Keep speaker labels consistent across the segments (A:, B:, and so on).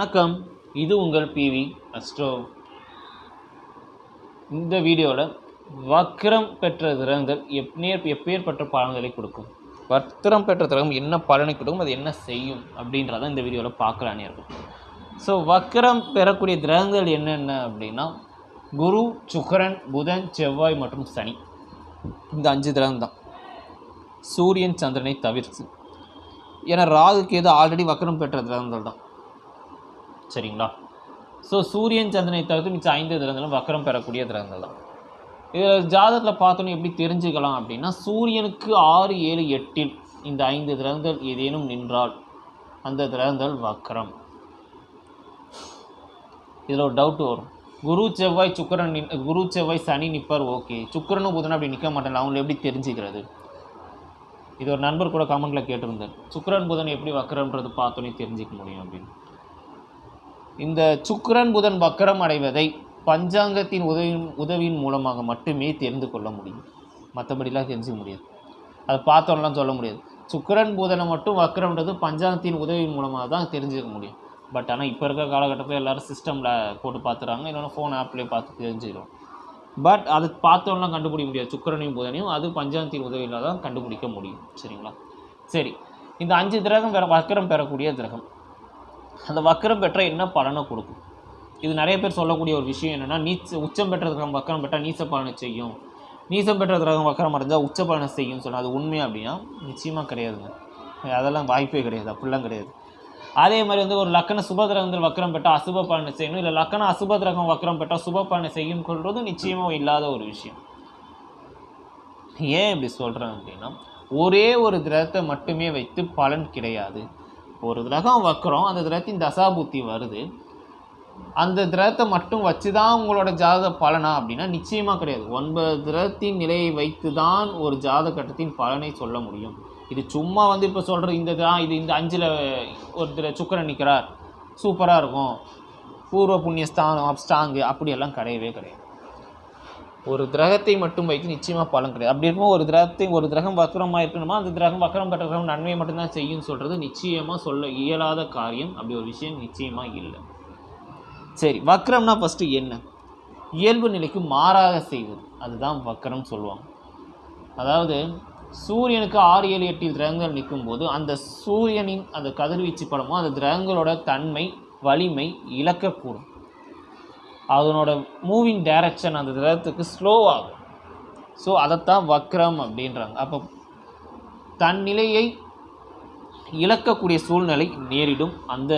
A: வணக்கம், இது உங்கள் பிவி அஸ்ட்ரோ. இந்த வீடியோவில் வக்ரம் பெற்ற கிரகங்கள் எப்பேற்பட்ட பலன்களை கொடுக்கும், வக்ரம் பெற்ற கிரகம் என்ன பலனை கொடுக்கும், அது என்ன செய்யும் அப்படின்றத இந்த வீடியோவில் பார்க்கலான்னு இருக்கும். ஸோ வக்ரம் பெறக்கூடிய கிரகங்கள் என்னென்ன அப்படின்னா குரு, சுக்கிரன், புதன், செவ்வாய் மற்றும் சனி. இந்த 5 கிரகம் தான், சூரியன் சந்திரனை தவிர்த்து. ஏன்னா ராகு கேது ஆல்ரெடி வக்ரம் பெற்ற கிரகங்கள் தான், சரிங்களா. ஸோ சூரியன் சந்திரனை தவிர்த்து மிச்சம் 5 கிரகங்களும் வக்ரம் பெறக்கூடிய கிரகங்கள் தான். இதில் ஜாதகத்தில் பார்த்தோன்னு எப்படி தெரிஞ்சுக்கலாம் அப்படின்னா, சூரியனுக்கு 6, 7, 8 இந்த 5 கிரகங்கள் ஏதேனும் நின்றால் அந்த கிரகங்கள் வக்ரம். இதில் ஒரு டவுட் வரும், குரு செவ்வாய் சுக்கிரன் குரு செவ்வாய் சனி நிற்பார், ஓகே, சுக்கிரனும் புதனும் அப்படி நிற்க மாட்டேன், அவங்களை எப்படி தெரிஞ்சுக்கிறது? இது ஒரு நண்பர் கூட கமெண்ட்டில் கேட்டிருந்தார், சுக்கிரன் புதன் எப்படி வக்ரம்ன்றது பார்த்தோன்னே தெரிஞ்சிக்க முடியும் அப்படின்னு. இந்த சுக்கிரன் புதன் வக்ரம் அடைவதை பஞ்சாங்கத்தின் உதவியின் மூலமாக மட்டுமே தெரிந்து கொள்ள முடியும், மற்றபடிலாம் தெரிஞ்சுக்க முடியாது. அதை பார்த்தோன்னெலாம் சொல்ல முடியாது. சுக்கிரன் புதனை மட்டும் வக்ரம்ன்றது பஞ்சாங்கத்தின் உதவியின் மூலமாக தான் தெரிஞ்சுக்க முடியும். பட் ஆனால் இப்போ இருக்க காலகட்டத்தில் எல்லோரும் சிஸ்டமில் போட்டு பார்த்துறாங்க, இல்லைன்னா ஃபோன் ஆப்லேயே பார்த்து தெரிஞ்சுக்கிறோம். பட் அது பார்த்தோன்னா கண்டுபிடிக்க முடியாது. சுக்கிரனையும் புதனையும் அது பஞ்சாங்கத்தின் உதவியில் தான் கண்டுபிடிக்க முடியும், சரிங்களா. சரி, இந்த 5 கிரகம் வக்ரம் பெறக்கூடிய கிரகம், அந்த வக்ரம் பெற்ற என்ன பலனை கொடுக்கும்? இது நிறைய பேர் சொல்லக்கூடிய ஒரு விஷயம் என்னென்னா, உச்சம் பெற்ற கிரகம் வக்ரம் பெற்றால் நீச்ச பலனை செய்யும், நீச்சம் பெற்ற கிரகம் வக்ரம் அடைஞ்சால் உச்ச பலனை செய்யும்னு சொன்னால் அது உண்மை அப்படின்னா நிச்சயமாக கிடையாதுங்க. அதெல்லாம் வாய்ப்பே கிடையாது, அப்படிலாம் கிடையாது. அதே மாதிரி ஒரு லக்கண சுப கிரகங்கள் வக்ரம் பெற்றால் அசுப பலனை செய்யணும், இல்லை லக்கண அசுப கிரகம் வக்ரம் பெற்றால் சுப பலனை செய்யும் கொள்வது நிச்சயமாக இல்லாத ஒரு விஷயம். ஏன் இப்படி சொல்கிறேன் அப்படின்னா, ஒரே ஒரு கிரகத்தை மட்டுமே வைத்து பலன் கிடையாது. ஒரு கிரகம் வக்ரம், அந்த கிரகத்தின் தசாபுத்தி வருது, அந்த கிரகத்தை மட்டும் வச்சு தான் உங்களோட ஜாதக பலனா அப்படின்னா நிச்சயமாக கிடையாது. 9 கிரகத்தின் நிலையை வைத்து தான் ஒரு ஜாதக கட்டத்தின் பலனை சொல்ல முடியும். இது சும்மா இப்போ சொல்கிற இந்த 5ல் ஒரு சுக்கிரன் நிற்கிறார், சூப்பராக இருக்கும், பூர்வ புண்ணிய ஸ்ட்ராங்கு, அப்படியெல்லாம் கிடையவே கிடையாது. ஒரு கிரகத்தை மட்டும் வைத்து நிச்சயமாக பலன் கிடையாது. அப்படி இருக்கும் ஒரு கிரகம் வக்ரமாக இருக்கணுமா, அந்த கிரகம் வக்ரம் பெற்ற கிரகம் நன்மையை மட்டும்தான் செய்யும்னு சொல்கிறது நிச்சயமாக சொல்ல இயலாத காரியம். அப்படி ஒரு விஷயம் நிச்சயமாக இல்லை. சரி, வக்ரம்னா ஃபஸ்ட்டு என்ன? இயல்பு நிலைக்கு மாறாக செய்வது, அதுதான் வக்ரம் சொல்லுவாங்க. அதாவது சூரியனுக்கு 6, 7, 8 கிரகங்கள் நிற்கும்போது அந்த சூரியனின் அந்த கதிர்வீச்சு படமோ அந்த கிரகங்களோட தன்மை வலிமை இழக்கக்கூடும். அதனோட மூவிங் டைரக்ஷன் அந்த கிரகத்துக்கு ஸ்லோவாகும். ஸோ அதைத்தான் வக்ரம் அப்படின்றாங்க. அப்போ தன் நிலையை இழக்கக்கூடிய சூழ்நிலை நேரிடும் அந்த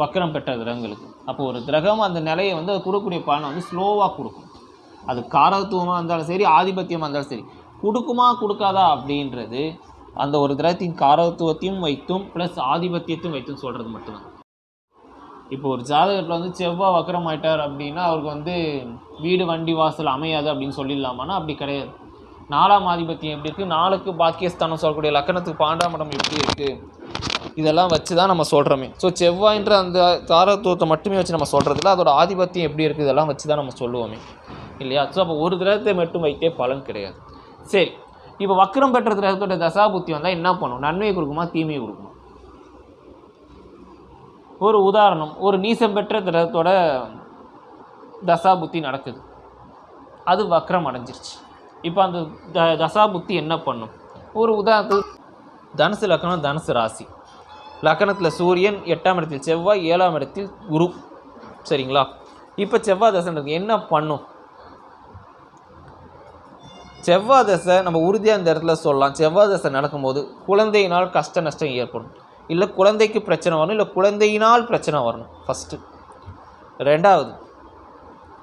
A: வக்ரம் பெற்ற கிரகங்களுக்கு. அப்போ ஒரு கிரகம் அந்த நிலையை அது கொடுக்கக்கூடிய பலனை ஸ்லோவாக கொடுக்கும். அது காரகத்துவமாக இருந்தாலும் சரி, ஆதிபத்தியமாக இருந்தாலும் சரி, கொடுக்குமா கொடுக்காதா அப்படின்றது அந்த ஒரு கிரகத்தின் காரகத்துவத்தையும் வைத்தும் ப்ளஸ் ஆதிபத்தியத்தையும் வைத்தும் சொல்கிறது மட்டும்தான். இப்போ ஒரு ஜாதகத்தில் செவ்வாய் வக்ரம் ஆயிட்டார் அப்படின்னா அவருக்கு வீடு வண்டி வாசல் அமையாது அப்படின்னு சொல்லிடலாமான்னா அப்படி கிடையாது. 4ஆம் ஆதிபத்தியம் எப்படி இருக்குது, 4க்கு பாக்கியஸ்தானம் சொல்லக்கூடிய லக்கணத்துக்கு 12ஆம் இடம் எப்படி இருக்குது, இதெல்லாம் வச்சு தான் நம்ம சொல்கிறோமே. ஸோ செவ்வாய்ன்ற அந்த காரகத்துவத்தை மட்டுமே வச்சு நம்ம சொல்கிறதில்ல, அதோட ஆதிபத்தியம் எப்படி இருக்குது இதெல்லாம் வச்சு தான் நம்ம சொல்லுவோமே, இல்லையா. ஸோ அப்போ ஒரு கிரகத்தை மட்டும் வைத்தே பலன் கிடையாது. சரி, இப்போ வக்ரம் பெற்ற கிரகத்தோட தசாபுத்தி வந்தால் என்ன பண்ணும்? நன்மையை கொடுக்குமா, தீமையை கொடுக்குமா? ஒரு உதாரணம், ஒரு நீசம் பெற்ற கிரகத்தோட தசாபுத்தி நடக்குது, அது வக்ரம் அடைஞ்சிருச்சு. இப்போ அந்த தசாபுத்தி என்ன பண்ணும்? ஒரு உதாரணத்துக்கு தனுசு லக்கணம், தனுசு ராசி, லக்கணத்தில் சூரியன், 8ஆம் இடத்தில் செவ்வாய், 7ஆம் இடத்தில் குரு, சரிங்களா. இப்போ செவ்வாய் தசைன்றது என்ன பண்ணும்? செவ்வாய் தசை நம்ம உறுதியாக இந்த இடத்துல சொல்லலாம், செவ்வாய் தசை நடக்கும்போது குழந்தையினால் கஷ்ட நஷ்டம் ஏற்படும், இல்லை குழந்தைக்கு பிரச்சனை வரணும், இல்லை குழந்தையினால் பிரச்சனை வரணும் ஃபஸ்ட்டு. 2வது,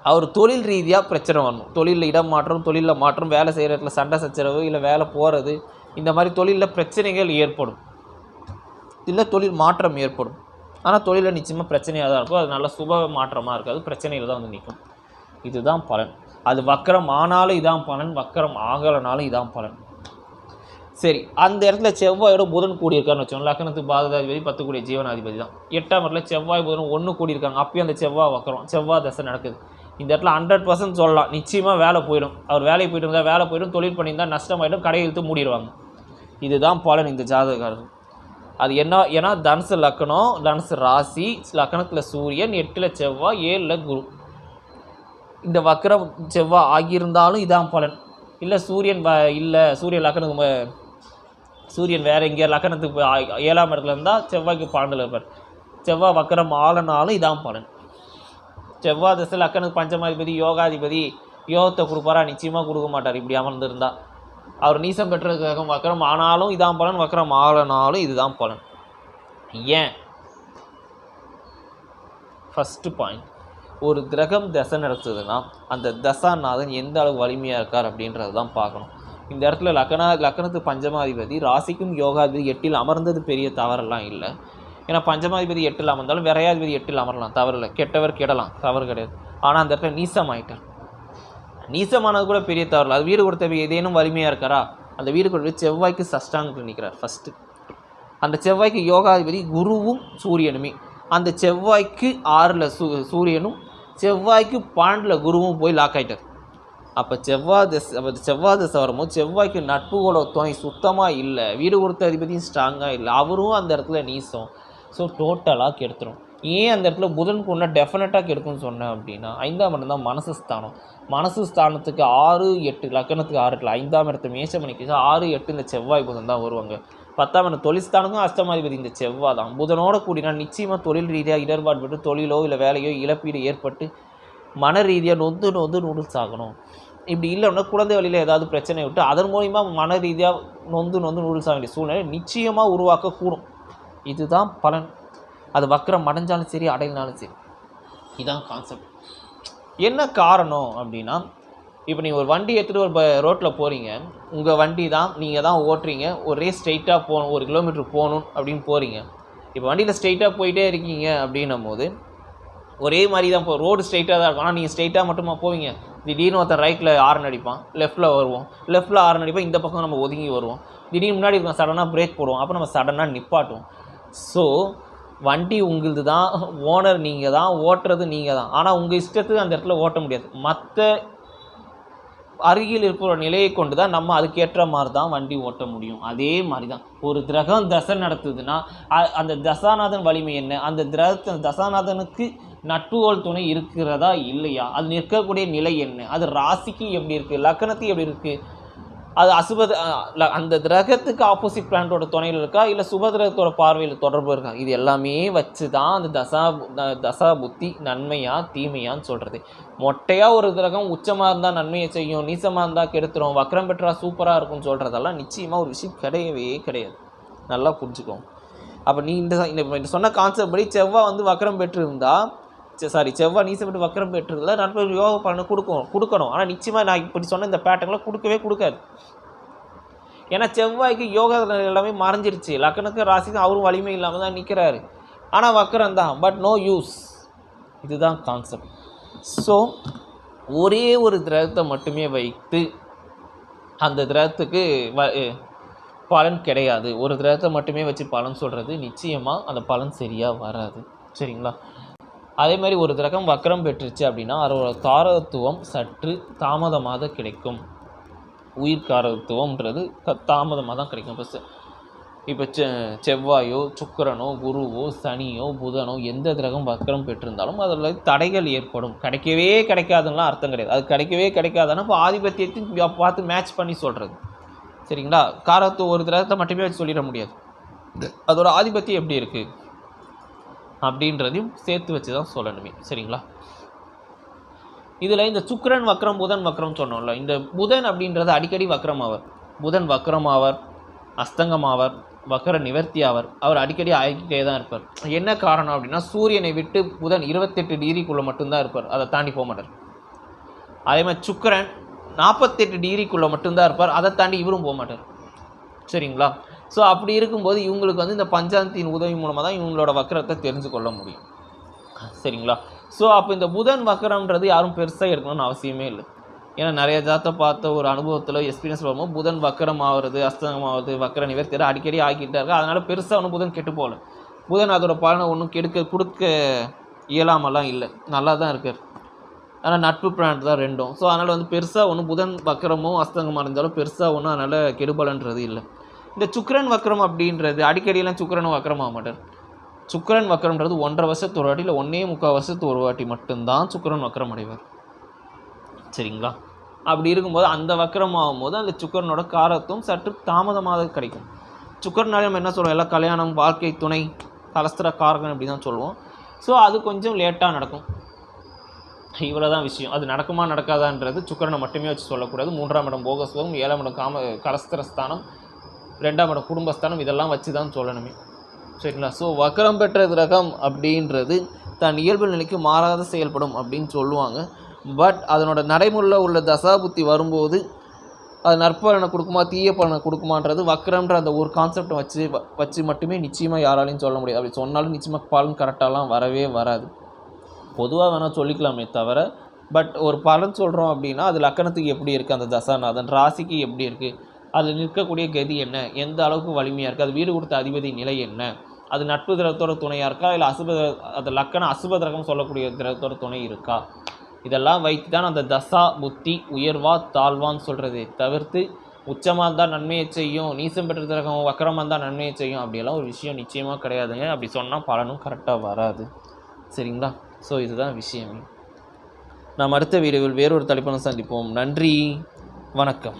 A: அவர் தொழில் ரீதியாக பிரச்சனை வரணும், தொழிலில் இடம் மாற்றம், தொழிலில் மாற்றம், வேலை செய்கிற இடத்துல சண்டை சச்சரவு, இல்லை வேலை போகிறது, இந்த மாதிரி தொழிலில் பிரச்சனைகள் ஏற்படும், இல்லை தொழில் மாற்றம் ஏற்படும். ஆனால் தொழிலில் நிச்சயமாக பிரச்சனையாக தான் இருக்கும், அது நல்ல சுப மாற்றமாக இருக்காது, பிரச்சனையில் தான் நிற்கும். இதுதான் பலன். அது வக்ரம் ஆனாலும் இதான் பலன், வக்ரம் ஆகலைனாலும் இதான் பலன். சரி, அந்த இடத்துல செவ்வாயோட புதன் கூடியிருக்காருன்னு வச்சோம், லக்கணத்துக்கு பாதகாதிபதி 10 கூடிய ஜீவனாதிபதி தான். 8ஆம் இடத்துல செவ்வாய் புதன் 1 கூடியிருக்காங்க, அப்பயும் அந்த செவ்வாய் வக்ரம், செவ்வாய் தசை நடக்குது. இந்த இடத்துல 100% சொல்லலாம், நிச்சயமாக வேலை போயிடும். அவர் வேலைக்கு போயிட்டு இருந்தால் வேலை போயிடும், தொழில் பண்ணியிருந்தால் நஷ்டமாயிடும், கடையை இழுத்து மூடிடுவாங்க. இதுதான் பலன் இந்த ஜாதகக்காரர். அது என்ன, ஏன்னா தனுசு லக்கணம், தனுசு ராசி, லக்கணத்தில் சூரியன், 8ல் செவ்வாய், 7ல் குரு. இந்த வக்கரம் செவ்வாய் ஆகியிருந்தாலும் இதான் பலன். இல்லை சூரியன் இல்லை சூரியன் லக்கணத்துக்கு சூரியன் வேறு எங்கேயா லக்கணத்துக்கு 7ஆம் இடத்துல இருந்தால் செவ்வாய்க்கு 12ல் இருப்பார். செவ்வாய் வக்கரம் ஆளனாலும் இதான் பலன். செவ்வாய் திசை லக்கணத்துக்கு பஞ்சமாதிபதி யோகாதிபதி யோகத்தை கொடுப்பாரா? நிச்சயமாக கொடுக்க மாட்டார். இப்படி அமர்ந்திருந்தால் அவர் நீசம் பெற்றதுக்காக வக்கரம் ஆனாலும் இதான் பலன், வக்கரம் ஆளனாலும் இதுதான் பலன். ஏன்? ஃபஸ்ட்டு பாயிண்ட், ஒரு கிரகம் தசை நடத்துதுன்னா அந்த தசாநாதன் எந்த அளவு வலிமையாக இருக்கார் அப்படின்றது தான் பார்க்கணும். இந்த இடத்துல லக்கணத்துக்கு பஞ்சமாதிபதி ராசிக்கும் யோகாதிபதி 8ல் அமர்ந்தது பெரிய தவறெல்லாம் இல்லை. ஏன்னா பஞ்சமாதிபதி 8ல் அமர்ந்தாலும் விரையாதிபதி 8ல் அமரலாம், தவறில்லை. கெட்டவர் கெடலாம், தவறு கிடையாது. ஆனால் அந்த இடத்துல நீசம் ஆகிட்டார். நீசமானது கூட பெரிய தவறு. அது வீடு கொடுத்த ஏதேனும் வலிமையாக இருக்காரா? அந்த வீடு கொடுத்து செவ்வாய்க்கு சஷ்டாங்கத்தில் நிற்கிறார் ஃபஸ்ட்டு. அந்த செவ்வாய்க்கு யோகாதிபதி குருவும் சூரியனுமே. அந்த செவ்வாய்க்கு 6ல் சூரியனும் செவ்வாய்க்கு 12ல் குருவும் போய் லாக் ஆகிட்டார். அப்போ செவ்வாய் தசை வரும்போது செவ்வாய்க்கு நட்புகளோட துணை சுத்தமாக இல்லை, வீடு கொடுத்த அதிபதியும் ஸ்ட்ராங்காக இல்லை, அவரும் அந்த இடத்துல நீசம். ஸோ டோட்டலாக கெடுத்துரும். ஏன் அந்த இடத்துல புதன் கொண்டா டெஃபினட்டாக கெடுக்கும்னு சொன்னேன் அப்படின்னா 5ஆம் இடம் தான் மனசு ஸ்தானம். மனசு ஸ்தானத்துக்கு 6, 8 லக்கணத்துக்கு 6 இடத்துல 5ஆம் இடத்தை மேஷம் பண்ணிக்கு 6, 8 இந்த செவ்வாய் புதன் தான் வருவாங்க. 10ஆம் இடம் தொழில் ஸ்தானத்துக்கும் அஷ்டமாதிபதி இந்த செவ்வாய் தான். புதனோட கூடினா நிச்சயமாக தொழில் ரீதியாக இடர்பாடு பெற்று தொழிலோ இல்லை வேலையோ இழப்பீடு ஏற்பட்டு மன ரீதியாக நொந்து நூடுல்ஸ் ஆகணும். இப்படி இல்லைன்னா குழந்தை வழியில் ஏதாவது பிரச்சனை விட்டு அதன் மூலிமா மன ரீதியாக நொந்து நூடுல்ஸ் ஆக வேண்டிய சூழ்நிலை நிச்சயமாக உருவாக்கக்கூடும். இதுதான் பலன். அது வக்கரம் அடைஞ்சாலும் சரி அடையினாலும் சரி, இதுதான் கான்செப்ட். என்ன காரணம் அப்படின்னா, இப்போ நீங்கள் ஒரு வண்டி எடுத்துகிட்டு ஒரு ரோட்டில் போகிறீங்க, உங்கள் வண்டி தான், நீங்கள் தான் ஓட்டுறீங்க, ஒரே ஸ்ட்ரெயிட்டாக போகணும், 1 கிலோமீட்டர் போகணும் அப்படின்னு போகிறீங்க. இப்போ வண்டியில் ஸ்ட்ரெயிட்டாக போயிட்டே இருக்கீங்க அப்படின்னும் போது ஒரே மாதிரி தான் ரோடு ஸ்ட்ரெயிட்டாக தான் இருக்கும். ஆனால் நீங்கள் ஸ்ட்ரெயிட்டாக மட்டுமா போவீங்க? திடீர்னு ஒருத்தர் ரைட்டில் ஹார்ன் அடிப்பான், லெஃப்ட்டில் வருவோம், லெஃப்ட்டில் ஹார்ன் அடிப்பான், இந்த பக்கம் நம்ம ஒதுங்கி வருவோம், திடீர்னு முன்னாடி இருக்கும் சடனாக பிரேக் போடுவோம், அப்போ நம்ம சடனாக நிப்பாட்டுவோம். ஸோ வண்டி உங்களுது தான், ஓனர் நீங்கள் தான், ஓட்டுறது நீங்கள் தான். ஆனால் உங்கள் இஷ்டத்துக்கு அந்த இடத்துல ஓட்ட முடியாது. மற்ற அருகில் இருக்கிற நிலையை கொண்டு தான் நம்ம அதுக்கேற்ற மாதிரி தான் வண்டி ஓட்ட முடியும். அதே மாதிரி தான் ஒரு கிரகம் தசை நடத்துதுன்னா அந்த தசாநாதன் வலிமை என்ன, அந்த தசாநாதனுக்கு நட்புகோள் துணை இருக்கிறதா இல்லையா, அது நிற்கக்கூடிய நிலை என்ன, அது ராசிக்கு எப்படி இருக்குது, லக்கணத்துக்கு எப்படி இருக்குது, அது அந்த கிரகத்துக்கு ஆப்போசிட் பிளானட்டோட துணையில் இருக்கா இல்லை சுபகிரகத்தோட பார்வையில் தொடர்பு இருக்கா, இது எல்லாமே வச்சு தான் அந்த தசா புத்தி நன்மையா தீமையான்னு சொல்கிறது. மொட்டையாக ஒரு கிரகம் உச்சமாக இருந்தால் நன்மையை செய்யும், நீசமாக இருந்தால் கெடுத்துரும், வக்கரம் பெற்றா சூப்பராக இருக்கும்னு சொல்கிறதெல்லாம் நிச்சயமாக ஒரு விஷயம் கிடையவே கிடையாது. நல்லா புரிஞ்சுக்கோங்க. அப்போ நீ இந்த சொன்ன கான்செப்ட் படி செவ்வாய் வக்கரம் பெற்றிருந்தால் செவ்வாய் நீசப்பட்டு வக்கரம் பெற்றதில்ல நட்பு யோக பலனை கொடுக்கணும். ஆனால் நிச்சயமாக நான் இப்படி சொன்ன இந்த பேட்டர்லாம் கொடுக்கவே கொடுக்காது. ஏன்னா செவ்வாய்க்கு யோகா எல்லாமே மறைஞ்சிருச்சு, லக்கணக்கு ராசிக்கு அவரும் வலிமை இல்லாமல் தான் நிற்கிறாரு. ஆனால் வக்கரம் தான், பட் நோ யூஸ். இதுதான் கான்செப்ட். ஸோ ஒரே ஒரு கிரகத்தை மட்டுமே வைத்து அந்த கிரகத்துக்கு பலன் கிடையாது. ஒரு கிரகத்தை மட்டுமே வச்சு பலன் சொல்கிறது நிச்சயமாக அந்த பலன் சரியாக வராது. சரிங்களா? அதே மாதிரி ஒரு கிரகம் வக்கரம் பெற்றுச்சு அப்படின்னா அதோட காரகத்துவம் சற்று தாமதமாக கிடைக்கும். உயிர் காரகத்துவம்ன்றது தாமதமாக தான் கிடைக்கும். இப்போ செவ்வாயோ சுக்கிரனோ குருவோ சனியோ புதனோ எந்த கிரகம் வக்கரம் பெற்றிருந்தாலும் அதில் தடைகள் ஏற்படும். கிடைக்கவே கிடைக்காதுன்னா அர்த்தம் கிடையாது. அது கிடைக்கவே கிடைக்காதுன்னா இப்போ ஆதிபத்தியத்தையும் பார்த்து மேட்ச் பண்ணி சொல்கிறது. சரிங்களா? காரகத்துவம் ஒரு கிரகத்தை மட்டுமே வச்சு சொல்லிட முடியாது. அதோட ஆதிபத்தியம் எப்படி இருக்குது அப்படின்றதையும் சேர்த்து வச்சு தான் சொல்லணுமே. சரிங்களா? இதில் இந்த சுக்கிரன் வக்கரம் புதன் வக்கரம் சொன்னோம்ல, இந்த புதன் அப்படின்றது அடிக்கடி வக்கரம் ஆவர். புதன் வக்கரம் ஆவர், அஸ்தங்கம் ஆவர், வக்கர நிவர்த்தி ஆவர். அவர் அடிக்கடி ஆகிக்கிட்டே தான் இருப்பார். என்ன காரணம் அப்படின்னா சூரியனை விட்டு புதன் 28 டிகிரிக்குள்ளே மட்டும்தான் இருப்பார், அதை தாண்டி போக மாட்டார். அதே மாதிரி சுக்கிரன் 48 டிகிரிக்குள்ளே மட்டும்தான் இருப்பார், அதை தாண்டி இவரும் போக மாட்டார். சரிங்களா? ஸோ அப்படி இருக்கும்போது இவங்களுக்கு இந்த பஞ்சாங்கத்தின் உதவி மூலமாக தான் இவங்களோட வக்கரத்தை தெரிஞ்சு கொள்ள முடியும். சரிங்களா? ஸோ அப்போ இந்த புதன் வக்கரம்ன்றது யாரும் பெருசாக எடுக்கணும்னு அவசியமே இல்லை. ஏன்னா நிறைய ஜாத்தை பார்த்த ஒரு அனுபவத்தில் எக்ஸ்பீரியன்ஸ் வரும்போது புதன் வக்கரம் ஆகிறது, அஸ்தங்கம் ஆகுது, வக்கர நிவர்த்தி அடிக்கடி ஆகிட்டே இருக்கு. அதனால் பெருசாக ஒன்றும் புதன் கெட்டு போகல. புதன் அதோட பலனை ஒன்றும் கொடுக்க இயலாமலாம் இல்லை, நல்லா தான் இருக்கார். ஆனால் நட்பு பிளானட் தான் ரெண்டும். ஸோ அதனால் பெருசாக ஒன்றும் புதன் வக்கரமோ அஸ்தங்கமாக இருந்தாலும் பெருசாக ஒன்றும் அதனால் கெடுபலன்றது இல்லை. இந்த சுக்கிரன் வக்ரம் அப்படின்றது அடிக்கடியெல்லாம் சுக்கிரன் வக்ரம் ஆக மாட்டார். சுக்கிரன் வக்ரம்ன்றது 1.5 வருஷத்து ஒரு வாட்டி இல்லை 1.25 வருஷத்து ஒரு வாட்டி மட்டும்தான் சுக்கிரன் வக்ரம் அடைவார். சரிங்களா? அப்படி இருக்கும்போது அந்த வக்ரம் ஆகும்போது அந்த சுக்கிரனோட காரத்துவம் சற்று தாமதமாக கிடைக்கும். சுக்கிரனாலே நம்ம என்ன சொல்லுவோம், எல்லாம் கல்யாணம், வாழ்க்கை துணை, கலஸ்திர காரகன் அப்படி தான் சொல்லுவோம். ஸோ அது கொஞ்சம் லேட்டாக நடக்கும். இவ்வளோ தான் விஷயம். அது நடக்குமா நடக்காதான்றது சுக்கிரனை மட்டுமே வச்சு சொல்லக்கூடாது. 3ஆம் இடம் போகஸ்வகம், 7ஆம் இடம் கலஸ்திரஸ்தானம், 2ஆம் இடம் குடும்பஸ்தானம், இதெல்லாம் வச்சு தான் சொல்லணுமே. சரிங்களா? ஸோ வக்ரம் பெற்ற கிரகம் அப்படின்றது தன் இயல்பு நிலைக்கு மாறாத செயல்படும் அப்படின்னு சொல்லுவாங்க. பட் அதனோட நடைமுறையில் உள்ள தசாபுத்தி வரும்போது அது நற்பலனை கொடுக்குமா தீய பலனை கொடுக்குமான்றது வக்ரம்ன்ற அந்த ஒரு கான்செப்டை வச்சு மட்டுமே நிச்சயமாக யாராலையும் சொல்ல முடியாது. அப்படி சொன்னாலும் நிச்சயமாக பலன் கரெக்டாலாம் வரவே வராது. பொதுவாக வேணால் சொல்லிக்கலாமே தவிர, பட் ஒரு பலன் சொல்கிறோம் அப்படின்னா அது லக்கணத்துக்கு எப்படி இருக்குது, அந்த தசாநாதன் ராசிக்கு எப்படி இருக்குது, அதில் நிற்கக்கூடிய கதி என்ன, எந்த அளவுக்கு வலிமையாக இருக்குது, அது வீடு கொடுத்த அதிபதி நிலை என்ன, அது நட்பு கிரகத்தோட துணையாக இருக்கா, இல்லை அது லக்கண அசுப கிரகம் சொல்லக்கூடிய கிரகத்தோட துணை இருக்கா, இதெல்லாம் வைத்து தான் அந்த தசா புத்தி உயர்வா தாழ்வான்னு சொல்கிறதே தவிர்த்து உச்சமாக இருந்தால் நன்மையை செய்யும், நீசம் பெற்ற கிரகம் வக்கரமாக இருந்தால் நன்மையை செய்யும் அப்படியெல்லாம் ஒரு விஷயம் நிச்சயமாக கிடையாதுங்க. அப்படி சொன்னால் பலனும் கரெக்டாக வராது. சரிங்களா? ஸோ இதுதான் விஷயம். நாம் அடுத்த வீடியோவில் வேறொரு தலைப்புடன் சந்திப்போம். நன்றி, வணக்கம்.